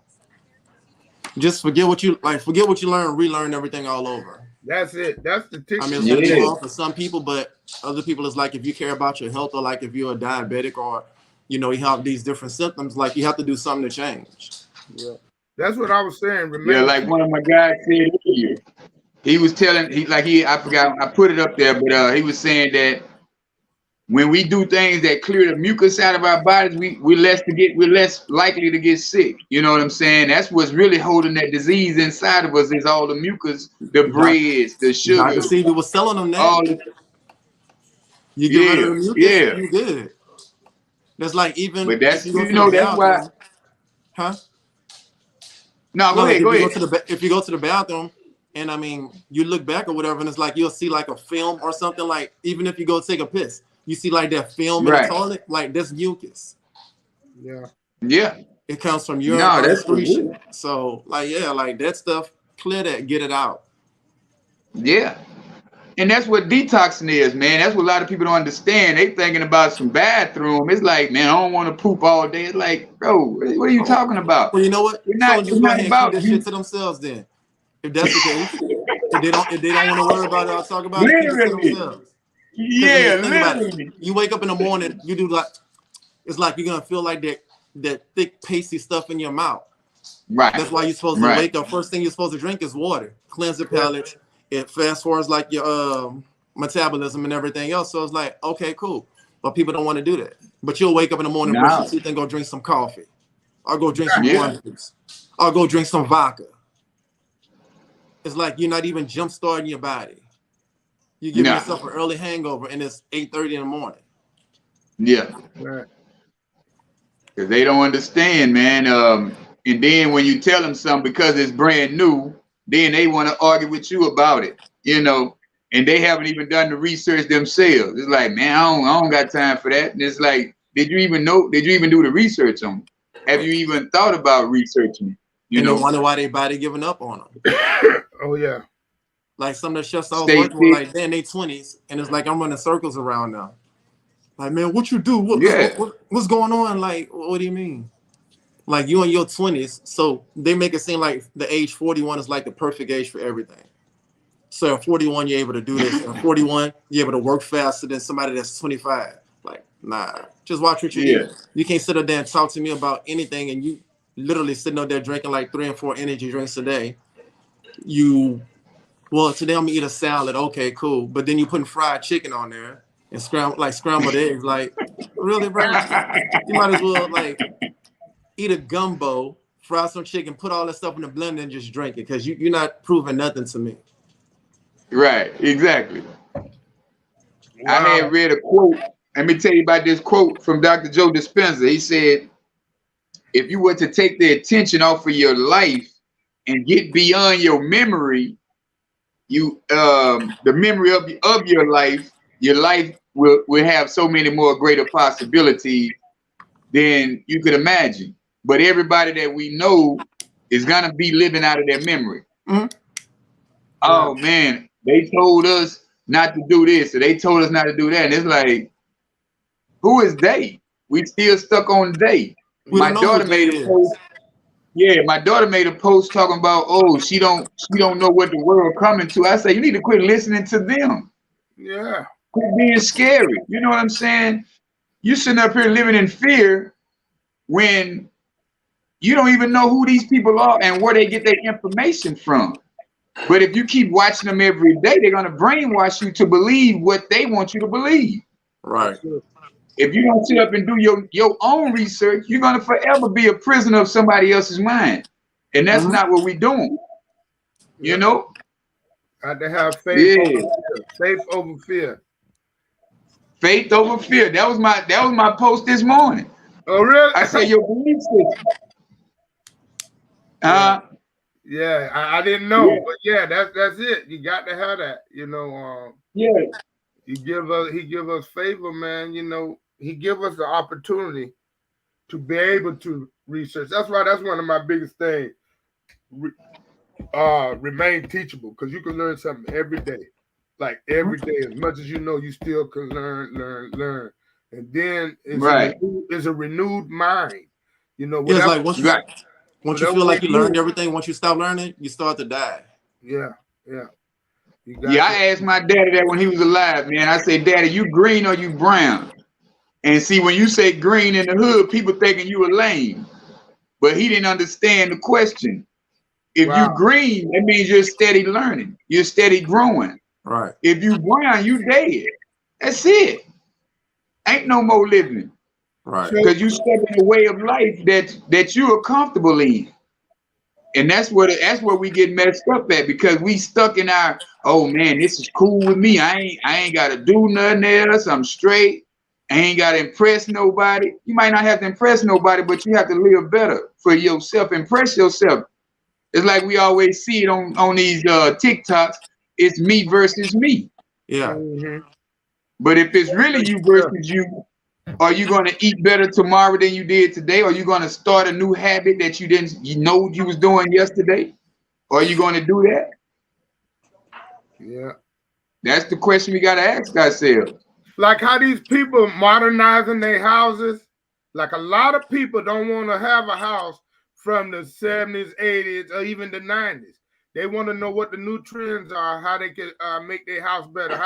just forget what you learn, relearn everything all over. That's it. That's the ticket. I mean, it's gonna be Yeah. hard for some people, but other people it's like if you care about your health or like if you're a diabetic or you know you have these different symptoms, like you have to do something to change. Yeah. That's what I was saying. Yeah, Remain. like one of my guys said earlier. He was telling I forgot I put it up there, but he was saying that when we do things that clear the mucus out of our bodies, we're less likely to get sick. You know what I'm saying? That's what's really holding that disease inside of us is all the mucus, the breads, the Dr. sugars, Stevie was telling them that all the, you get rid of yeah, the mucus, yeah. you good. That's like even But if that's you go to the that's why. bathroom, huh? No, No, go like ahead, if go you go ahead. to if you go to the bathroom and I mean you look back or whatever, and it's like you'll see like a film or something. Like even if you go take a piss, you see like that film in the Right. toilet, like that's mucus. Yeah. Yeah. It comes from urine No, or that's for excretion. real. So like yeah, like that stuff, clear that, get it out. Yeah. And that's what detoxing is, man. That's what a lot of people don't understand. They thinking about some bathroom. It's like, man, I don't want to poop all day. It's like, bro, what are you Oh, talking about? well, you know what? So It's just go not ahead and keep about that you. shit to themselves then. If that's the case, if they don't want to worry about it or talk about it, keep it to Literally. themselves. Because I Yeah, mean, think about it. literally. You wake up in the morning, you do like it's like you're gonna feel like that thick, pasty stuff in your mouth. Right. That's why you're supposed to Right. wake up. First thing you're supposed to drink is water. Cleanse the palate. It fast forwards like your metabolism and everything else. So it's like, okay, cool. But people don't want to do that. But you'll wake up in the morning, brush your No. teeth, and go drink some coffee. Or go drink some Yeah. orange juice. Or go drink some vodka. It's like you're not even jump starting your body. You're giving No. yourself an early hangover and it's 8:30 in the morning. Yeah. Right. Because they don't understand, man. And then when you tell them something because it's brand new, then they want to argue with you about it, you know, and they haven't even done the research themselves. It's like, man, I don't got time for that. And it's like, did you even do the research on it? Have you even thought about researching it? You And know, they wonder why their body giving up on them. Oh yeah. Like some of the chefs I was stay working with, fit. like they're in their 20s, and it's like I'm running circles around now. Like, man, what you do? Yeah. What's going on? Like, what do you mean? Like you in your 20s, so they make it seem like the age 41 is like the perfect age for everything. So at 41, you're able to do this. At 41, you're able to work faster than somebody that's 25. Like, nah, just watch what you Yeah. eat. You can't sit up there and talk to me about anything, and you literally sitting up there drinking like 3 and 4 energy drinks a day. Well, today I'm gonna eat a salad. Okay, cool. But then you putting fried chicken on there and scrambled eggs. Like, really, bro? You might as well like eat a gumbo, fry some chicken, put all that stuff in the blender, and just drink it because you're not proving nothing to me. Right. Exactly. Wow. I had read a quote. Let me tell you about this quote from Dr. Joe Dispenza. He said, if you were to take the attention off of your life and get beyond your memory, the memory of your life will have so many more greater possibilities than you could imagine. But everybody that we know is gonna be living out of their memory. Mm-hmm. Oh man, they told us not to do this, or they told us not to do that. And it's like, who is they? We still stuck on they. We My don't know who daughter they made a is. post. Yeah, my daughter made a post talking about, oh, she don't know what the world coming to. I say, you need to quit listening to them. Yeah. Quit being scary. You know what I'm saying? You sitting up here living in fear when you don't even know who these people are and where they get their information from. But if you keep watching them every day, they're gonna brainwash you to believe what they want you to believe. Right. If you don't sit up and do your own research, you're gonna forever be a prisoner of somebody else's mind. And that's not what we're doing. You know? Got to have faith over Yeah. fear. Faith over fear. Faith over fear. That was my post this morning. Oh really? I say your belief system. Yeah, I didn't know, Yeah. but yeah, that's it. You got to have that. You know, Yeah. he give us favor, man. You know, he give us the opportunity to be able to research. That's why that's one of my biggest things. Remain teachable because you can learn something every day. like every day. As much as you know, you still can learn. And then it's a renewed mind. You know, Yeah, it's whatever. like once you whatever feel like we you learned do. everything, once you stop learning, you start to die. Yeah. You got Yeah, I asked my daddy that when he was alive, man. I said, Daddy, you green or you brown? And see, when you say green in the hood, people thinking you a lame. But he didn't understand the question. If you green, that means you're steady learning. You're steady growing. Right. If you brown, you dead. That's it. Ain't no more living. Right. Because you step in a way of life that you are comfortable in. And that's where we get messed up at, because we stuck in our, oh man, this is cool with me. I ain't gotta do nothing else. I'm straight. I ain't gotta impress nobody. You might not have to impress nobody, but you have to live better for yourself. Impress yourself. It's like we always see it on these TikToks. It's me versus me. Yeah. But if it's really you versus you, are you going to eat better tomorrow than you did today? Are you going to start a new habit that you know you was doing yesterday? Are you going to do that? Yeah. That's the question we got to ask ourselves. Like how these people modernizing their houses. Like a lot of people don't want to have a house from the 70s, 80s, or even the 90s. They want to know what the new trends are, how they can make their house better,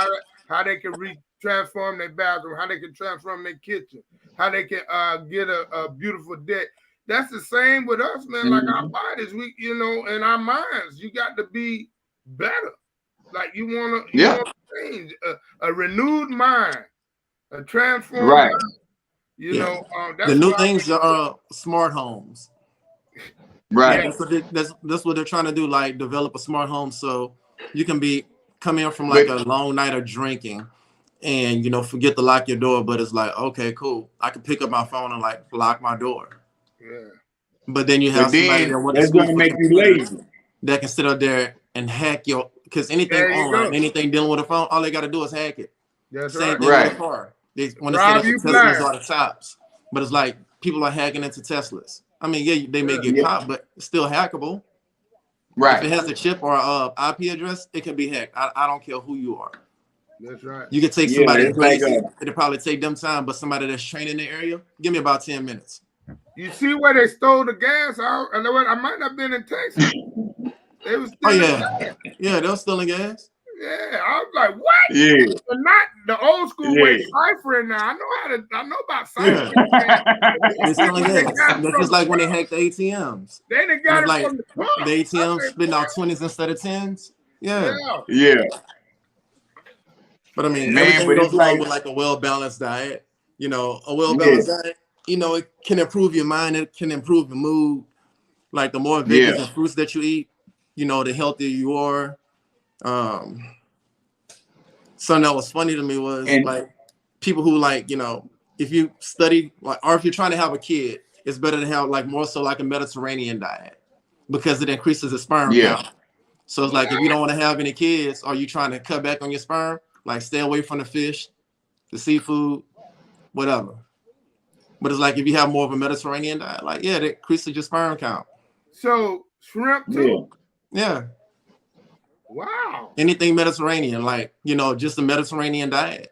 how they can transform their bathroom, how they can transform their kitchen, how they can get a beautiful deck. That's the same with us, man. Like our bodies, we, you know, and our minds, you got to be better. Like you want to change a renewed mind, a transformed mind. You know, that's the new things are smart homes. Right. Yeah, that's what they're trying to do, like develop a smart home so you can come in from like a long night of drinking and, you know, forget to lock your door, but it's like, okay, cool. I can pick up my phone and like lock my door. Yeah. But then you have somebody that went to that's school gonna for make you lazy. that can sit up there and hack because anything online, anything dealing with a phone, all they got to do is hack it. That's Same thing with a car. They want to say that Teslas are the tops, but it's like people are hacking into Teslas. I mean, yeah, they may get caught, but it's still hackable. Right. If it has a chip or a IP address, it can be hacked. I don't care who you are. That's right. You can take somebody basic. It'll probably take them time, but somebody that's trained in the area, give me about 10 minutes. You see where they stole the gas out? I might have been in Texas. They was stealing gas. Yeah, they were stealing gas. Yeah, I was like, what? Yeah. But not the old school way ciphering now. I know about ciphering. They're stealing gas. That's just like when they hacked the ATMs. They done got it from the pump. The ATMs spitting out 20s instead of 10s. Yeah. But I mean, everything goes along with like a well-balanced diet. You know, a well-balanced diet, you know, it can improve your mind. It can improve your mood. Like the more veggies and fruits that you eat, you know, the healthier you are. Something that was funny to me was like people who like, you know, if you study like, or if you're trying to have a kid, it's better to have like more so like a Mediterranean diet because it increases the sperm count. So it's like if you don't want to have any kids or you trying to cut back on your sperm, like stay away from the fish, the seafood, whatever. But it's like if you have more of a Mediterranean diet, like it increases your sperm count. So shrimp too? Yeah. Wow. Anything Mediterranean, like, you know, just a Mediterranean diet.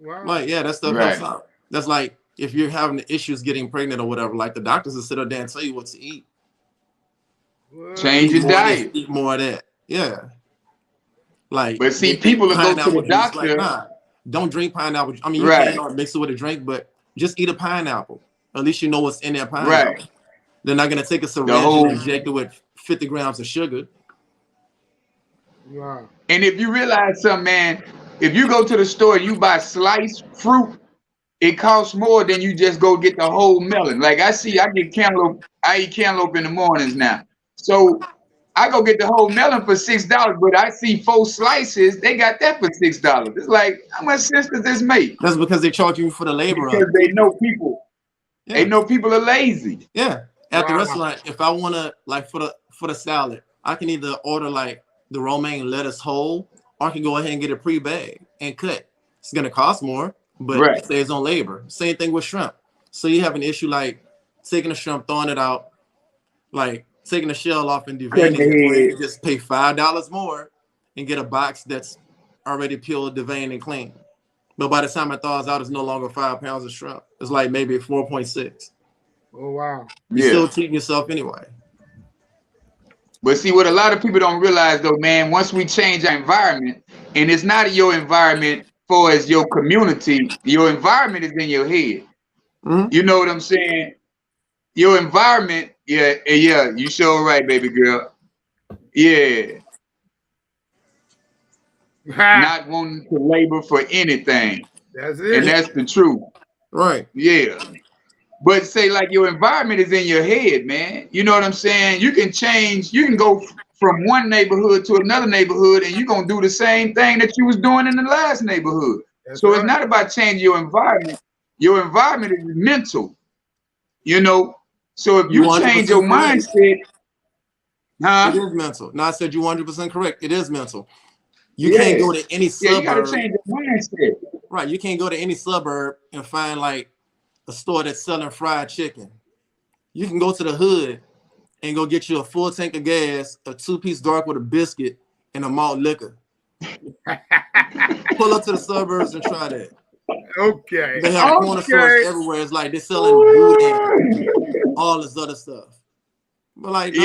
Wow. Like, yeah, that stuff helps out. That's like if you're having issues getting pregnant or whatever, like the doctors will sit up there and tell you what to eat. Change your diet. Eat more of that. Yeah. Like, but see, people will go to the doctor. Like, nah, don't drink pineapple. I mean, you can mix it with a drink, but just eat a pineapple. At least you know what's in that pineapple. Right. They're not gonna take a syringe and inject it with 50 grams of sugar. Wow. And if you realize something, man, if you go to the store and you buy sliced fruit, it costs more than you just go get the whole melon. Like I eat cantaloupe in the mornings now. So I go get the whole melon for $6, but I see 4 slices, they got that for $6. It's like, how much sense does this make? That's because they charge you for the labor. Because they know people. Yeah. They know people are lazy. Yeah. At the restaurant, if I want to, like for the salad, I can either order like the romaine lettuce whole, or I can go ahead and get it pre-bagged and cut. It's gonna cost more, but it saves on labor. Same thing with shrimp. So you have an issue like taking the shrimp, throwing it out, like taking the shell off and deveining it, or you can just pay $5 more and get a box that's already peeled, deveined, and clean. But by the time it thaws out, it's no longer 5 pounds of shrimp. It's like maybe 4.6. Oh wow. You're still cheating yourself anyway. But see, what a lot of people don't realize though, man, once we change our environment, and it's not your environment for as your community, your environment is in your head. Mm-hmm. You know what I'm saying? Your environment, yeah, you sure right, baby girl. Yeah. Not wanting to labor for anything. That's it. And that's the truth. Right. Yeah. But say like your environment is in your head, man. You know what I'm saying? You can change, you can go from one neighborhood to another neighborhood and you're going to do the same thing that you was doing in the last neighborhood. That's so right. It's not about changing your environment. Your environment is mental, you know? So if you change your mindset, it is mental. No, I said you're 100% correct. It is mental. You can't go to any suburb. Yeah, you got to change your mindset. Right. You can't go to any suburb and find like a store that's selling fried chicken. You can go to the hood and go get you a full tank of gas, a 2-piece dark with a biscuit, and a malt liquor. Pull up to the suburbs and try that. Okay. They have corner stores everywhere. It's like they're selling food and all this other stuff. But like, no,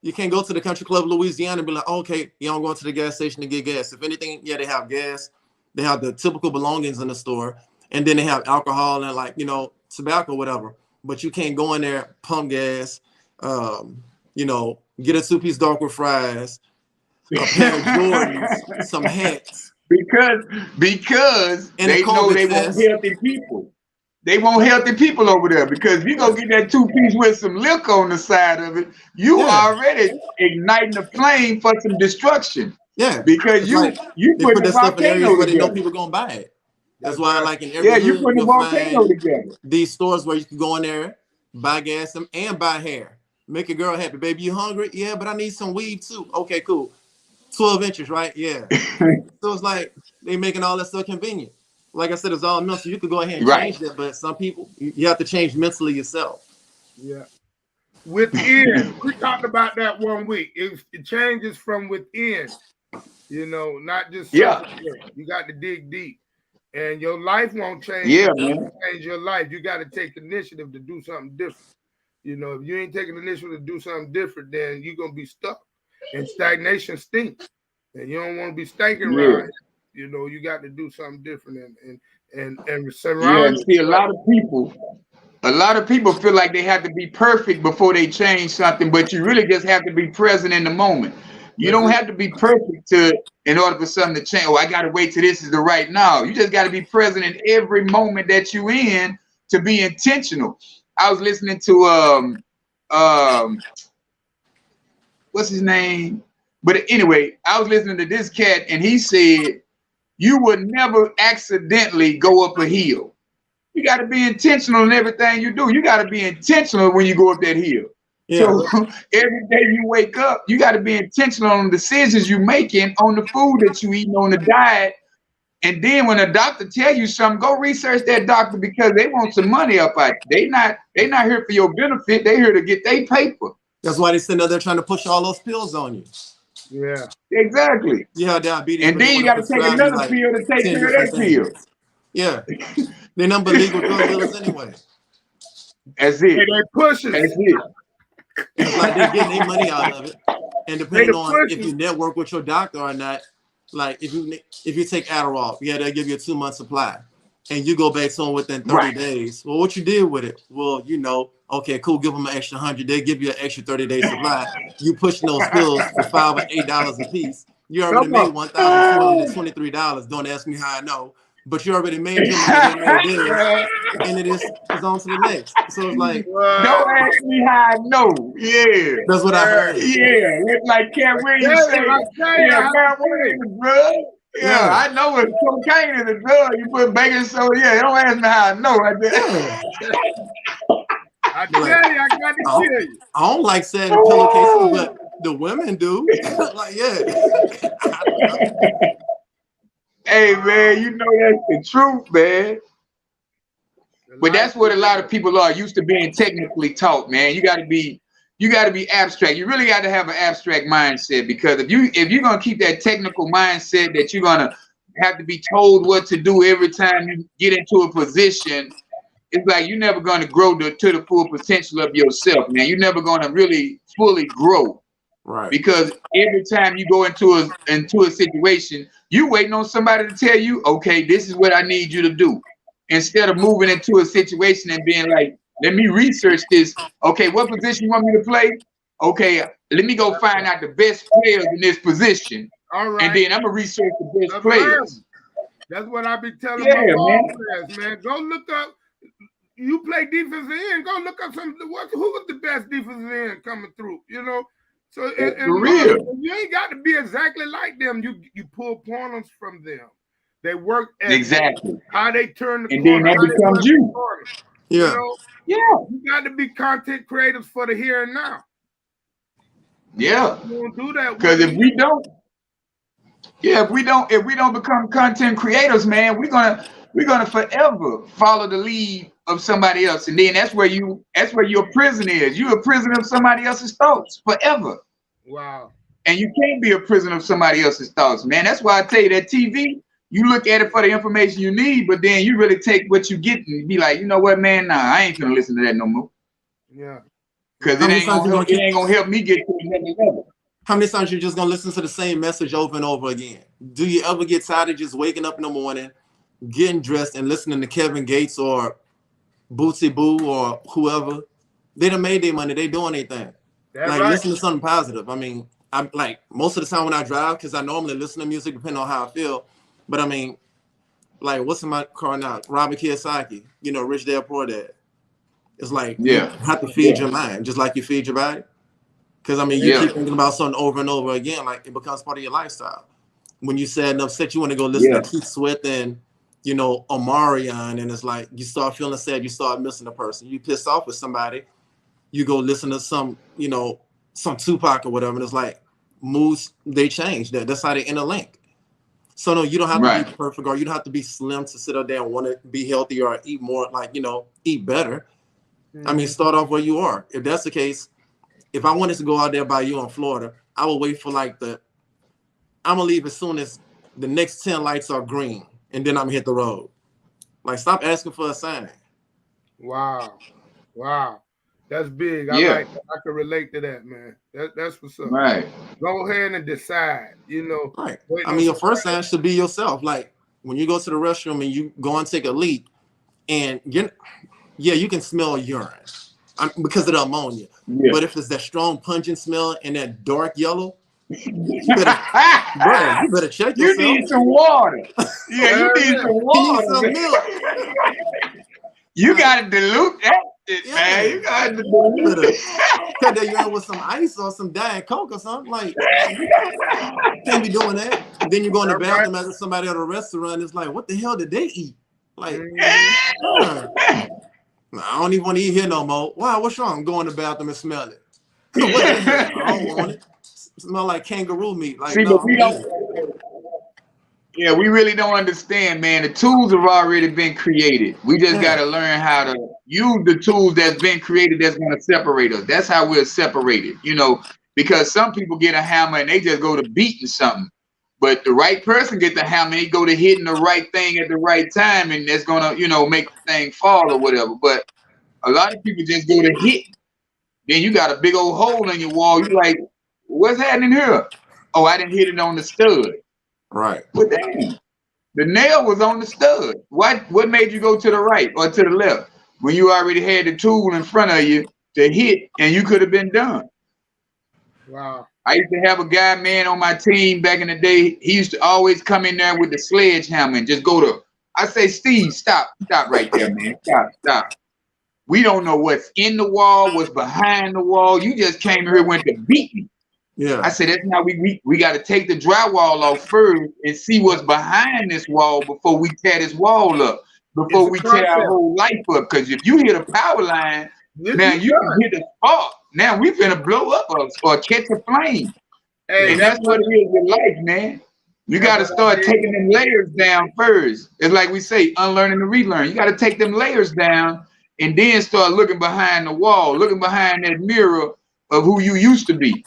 you can't go to the country club of Louisiana and be like, okay, yeah, I'm going to the gas station to get gas. If anything, yeah, they have gas. They have the typical belongings in the store. And then they have alcohol and like, you know, tobacco, whatever. But you can't go in there, pump gas, you know, get a 2-piece dark with fries, a pair of Jordans, some hats. Because they know they want healthy people. They want healthy people over there because if you go get that 2-piece with some liquor on the side of it, you already igniting the flame for some destruction. Yeah. Because you put that stuff in areas where they know people gonna buy it. That's why, like in every you put the volcano together. These stores where you can go in there, buy gas and buy hair. Make a girl happy. Baby, you hungry? Yeah, but I need some weed too. Okay, cool. 12 inches, right? Yeah. So it's like they making all that stuff convenient. Like I said, it's all mental. You could go ahead and change that, but some people, you have to change mentally yourself. Yeah. Within, we talked about that one week. It changes from within, you know, not just you got to dig deep. And your life won't change. Change your life. You got to take initiative to do something different. You know, if you ain't taking initiative to do something different, then you're gonna be stuck. And stagnation stinks. And you don't want to be stinking around. You know, you got to do something different and surround. See, a lot of people feel like they have to be perfect before they change something, but you really just have to be present in the moment. You don't have to be perfect in order for something to change. Oh, I got to wait till this is the right now. You just got to be present in every moment that you in to be intentional. I was listening to what's his name? But anyway, I was listening to this cat and he said, you would never accidentally go up a hill. You got to be intentional in everything you do. You got to be intentional when you go up that hill. Yeah. So every day you wake up, you got to be intentional on the decisions you're making, on the food that you eating, on the diet. And then when a doctor tell you something, go research that doctor because they want some money up out. They not here for your benefit. They here to get their paper. That's why they sitting there trying to push all those pills on you. Yeah. Exactly. You have diabetes. And then you got to take another pill to take care of that pill. Yeah. They're number legal drug dealers anyway. That's it. Hey, they pushing. That's it. It's like they're getting their money out of it. And depending on if you network with your doctor or not, like if you take Adderall, they'll give you a 2-month supply. And you go back to them within 30 days. Well, what you did with it? Well, you know, okay, cool, give them an extra 100. They give you an extra 30-day supply. You pushing those pills for $5 or $8 a piece. You already made $1,223. Don't ask me how I know. But you already made your money, and it is on to the next. So it's like, don't ask me how I know. Yeah, that's what I heard. Yeah, it's like Cat Williams say, marijuana is a drug. Yeah, I know it's cocaine is a drug. You put baking soda. Yeah, don't ask me how I know. I tell you, I got to tell you. I don't like saying pillowcases, but the women do. Like, Hey man, you know that's the truth, man. But that's what a lot of people are used to being technically taught, man. You got to be you got to be abstract. You really got to have an abstract mindset, because if you're gonna keep that technical mindset that you're gonna have to be told what to do every time you get into a position, it's like you're never gonna grow to the full potential of yourself, man. You're never gonna really fully grow. Right. Because every time you go into a situation, you waiting on somebody to tell you, okay, this is what I need you to do. Instead of moving into a situation and being like, let me research this. Okay, what position you want me to play? Okay, let me go find out the best players in this position. All right. And then I'm gonna research the best players. That's what I be telling my ball players, man. Go look up. You play defensive end. Go look up who was the best defensive end coming through. You know. So for real, you ain't got to be exactly like them. You pull pointers from them. They work at exactly how they turn the and corner. then that becomes you. Yeah. You know? Yeah. You got to be content creators for the here and now. Yeah. You won't do that because if we don't become content creators, man, we're gonna forever follow the lead of somebody else, and then that's where your prison is. You're a prisoner of somebody else's thoughts forever. Wow. And you can't be a prisoner of somebody else's thoughts, man. That's why I tell you that TV, you look at it for the information you need, but then you really take what you get and be like, you know what, man, nah, I ain't gonna listen to that no more. Yeah. Because it ain't gonna help me get to another level. How many times you're just gonna listen to the same message over and over again? Do you ever get tired of just waking up in the morning, getting dressed, and listening to Kevin Gates or Bootsy Boo or whoever? They done made their money. They doing their thing. Listen to something positive. I mean, I'm like most of the time when I drive, because I normally listen to music depending on how I feel. But I mean, like what's in my car now? Robert Kiyosaki, Rich Dad Poor Dad. It's like you have to feed your mind just like you feed your body. Because I mean, you keep thinking about something over and over again, like it becomes part of your lifestyle. When you sad and upset, you want to go listen to Keith Sweat and Omarion, and it's like you start feeling sad, you start missing a person. You pissed off with somebody, you go listen to some Tupac or whatever, and it's like moods, they change. That's how they interlink. So no, you don't have to be perfect, or you don't have to be slim to sit up there and want to be healthy or eat more, eat better. I mean, start off where you are. If that's the case, if I wanted to go out there by you in Florida, I would wait for I'm gonna leave as soon as the next 10 lights are green, and then I'm gonna hit the road. Like, stop asking for a sign. Wow. That's big. I can relate to that, man. That's what's up. Right. Go ahead and decide, Right. I mean, your first sign should be yourself. Like, when you go to the restroom and you go and take a leak, and you can smell urine because of the ammonia. Yeah. But if it's that strong pungent smell and that dark yellow, you better check yourself. You need some water. Yeah, you need some water. You need some milk. You gotta dilute that shit, man. You gotta dilute it. Cut that urine with some ice or some Diet Coke or something. Like, you can't be doing that. And then you go in the bathroom after somebody at a restaurant. It's like, what the hell did they eat? Like, I don't even want to eat here no more. Wow, what's wrong? Go in the bathroom and smell it. I don't want it. Smell like kangaroo meat. Like, see, but we don't. Yeah, we really don't understand, man. The tools have already been created. We just got to learn how to use the tools that's been created that's going to separate us. That's how we're separated, because some people get a hammer and they just go to beating something. But the right person get the hammer, they go to hitting the right thing at the right time, and that's going to, make the thing fall or whatever. But a lot of people just go to hit. Then you got a big old hole in your wall. You're like, what's happening here? Oh, I didn't hit it on the stud. Right. But damn, the nail was on the stud. What made you go to the right or to the left when you already had the tool in front of you to hit and you could have been done? Wow. I used to have a guy, man, on my team back in the day. He used to always come in there with the sledgehammer and just go to. I say, Steve, stop right there, man. Stop. We don't know what's in the wall, what's behind the wall. You just came here and went to beat me. Yeah. I said, that's how we got to take the drywall off first and see what's behind this wall before we tear this wall up, before we tear our whole life up. Because if you hit a power line, now you can hit a spark. Now we finna blow up or catch a flame. Hey, and that's what it is with life, man. You got to start taking them layers down first. It's like we say, unlearning to relearn. You got to take them layers down and then start looking behind the wall, looking behind that mirror of who you used to be.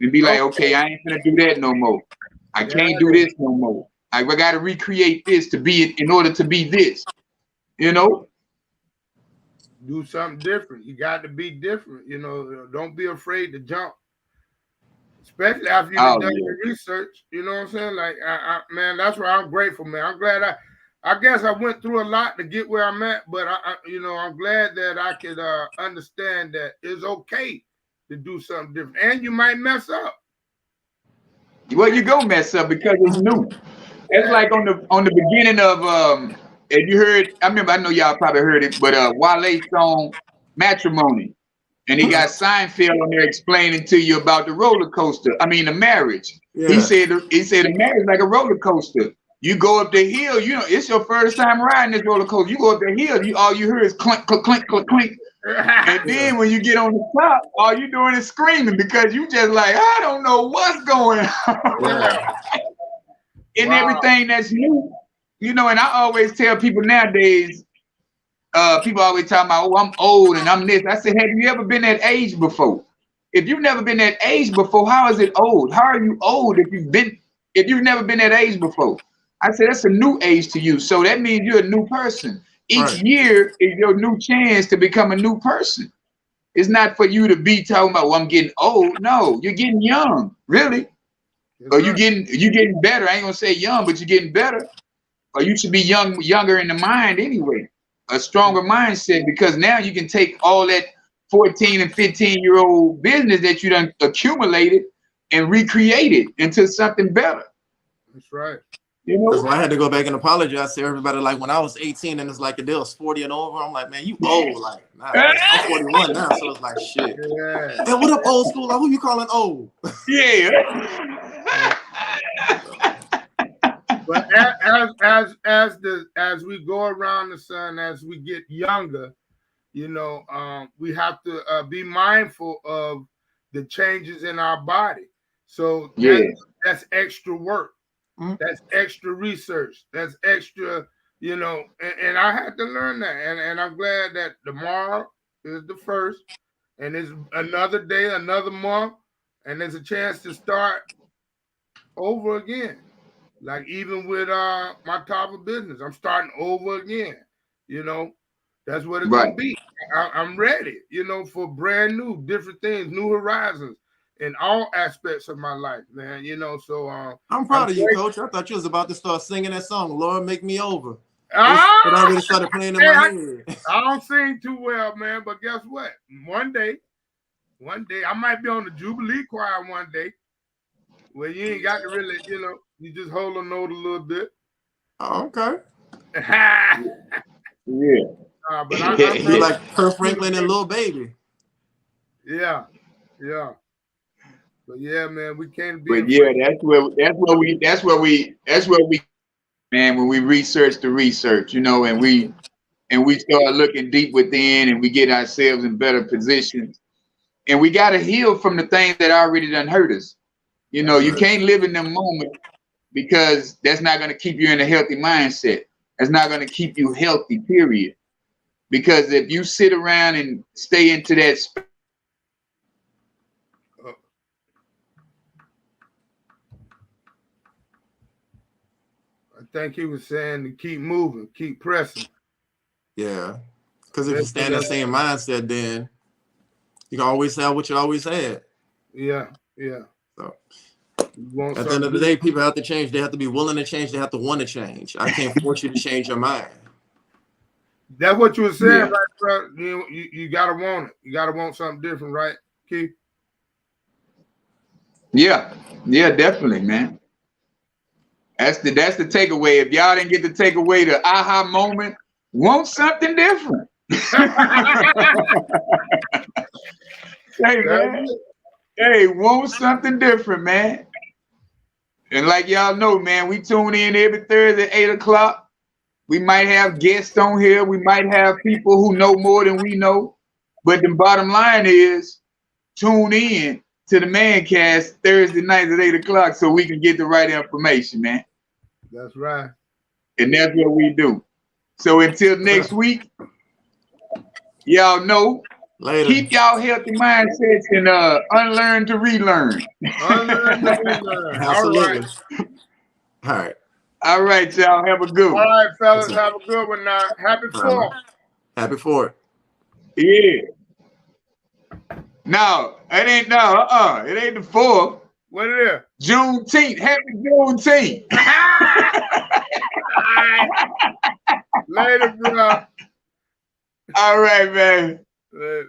And be like, Okay. okay, I ain't gonna do that no more. I can't do this no more. I gotta recreate this to be in order to be this. You know? Do something different. You got to be different. You know, don't be afraid to jump. Especially after you've done your research. You know what I'm saying? Like, man, that's why I'm grateful, man. I'm glad I guess I went through a lot to get where I'm at, but I'm glad that I could understand that it's okay to do something different. And you might mess up. Well, you go mess up because it's new. It's like on the beginning of if you heard, I know y'all probably heard it, but Wale's song Matrimony. And he got Seinfeld on there explaining to you about the roller coaster. I mean the marriage. Yeah. He said the marriage is like a roller coaster. You go up the hill, it's your first time riding this roller coaster. You go up the hill, all you hear is clink, clink, clink, clink, clink. And then when you get on the top, all you doing is screaming because you just like, I don't know what's going on. Yeah. And everything that's new, and I always tell people nowadays, people always talking about, oh, I'm old and I'm this. I said, have you ever been that age before? If you've never been that age before, how is it old? How are you old if you've never been that age before? I said, that's a new age to you. So that means you're a new person. Each year is your new chance to become a new person. It's not for you to be talking about, well, I'm getting old. No, you're getting young, really. Or you're getting better. I ain't gonna say young, but you're getting better. Or you should be younger in the mind anyway. A stronger mindset, because now you can take all that 14 and 15-year-old business that you done accumulated and recreate it into something better. That's right. That's why I had to go back and apologize to everybody. Like when I was 18 and it's like the deal was 40 and over, I'm like, man, you old. Like, nah, I'm 41 now, so it's like shit. Yeah. Hey, what up, old school? Like, who you calling old? Yeah. But as we go around the sun, as we get younger, we have to be mindful of the changes in our body. So that's extra work. Mm-hmm. That's extra research. That's extra, and I had to learn that. And I'm glad that tomorrow is the first, and it's another day, another month, and there's a chance to start over again. Like even with my type of business, I'm starting over again. That's what it's gonna be. I'm ready, for brand new, different things, new horizons in all aspects of my life, man. So I'm proud of you, Coach. I thought you was about to start singing that song, "Lord, Make Me Over." It already started playing in my head. I don't sing too well, man, but guess what? One day, I might be on the Jubilee choir one day, where you ain't got to really, you just hold a note a little bit. Oh, okay. Yeah. But I'm like Kirk Franklin and Lil Baby. Yeah. But yeah, man, we can't be. But yeah, that's where we, man, when we research the research, and we start looking deep within, and we get ourselves in better positions, and we got to heal from the things that already done hurt us. You can't live in them moments, because that's not going to keep you in a healthy mindset. That's not going to keep you healthy, period. Because if you sit around and stay into that space, I think he was saying to keep moving, keep pressing. Yeah. Because if you stay in the same mindset, then you can always have what you always had. Yeah. So at the end of the day, people have to change. They have to be willing to change. They have to want to change. I can't force you to change your mind. That's what you were saying, right, bro? You gotta want it. You gotta want something different, right, Keith? Yeah, definitely, man. That's the takeaway. If y'all didn't get the takeaway, the aha moment, want something different. Hey, man. Hey, want something different, man. And like y'all know, man, we tune in every Thursday at 8 o'clock. We might have guests on here. We might have people who know more than we know. But the bottom line is, tune in to the Mancast Thursday nights at 8 o'clock so we can get the right information, man. That's right. And that's what we do. So until next week, y'all know, Later. Keep y'all healthy mindsets and unlearn to relearn. Unlearn to relearn. Absolutely. All right. All right, y'all. Have a good All one. right, fellas. Have a good one now. Happy 4th. Happy 4th. Yeah. No, it ain't It ain't the 4th. What it is? Juneteenth. Happy Juneteenth. Later, bro. All right, man. Later.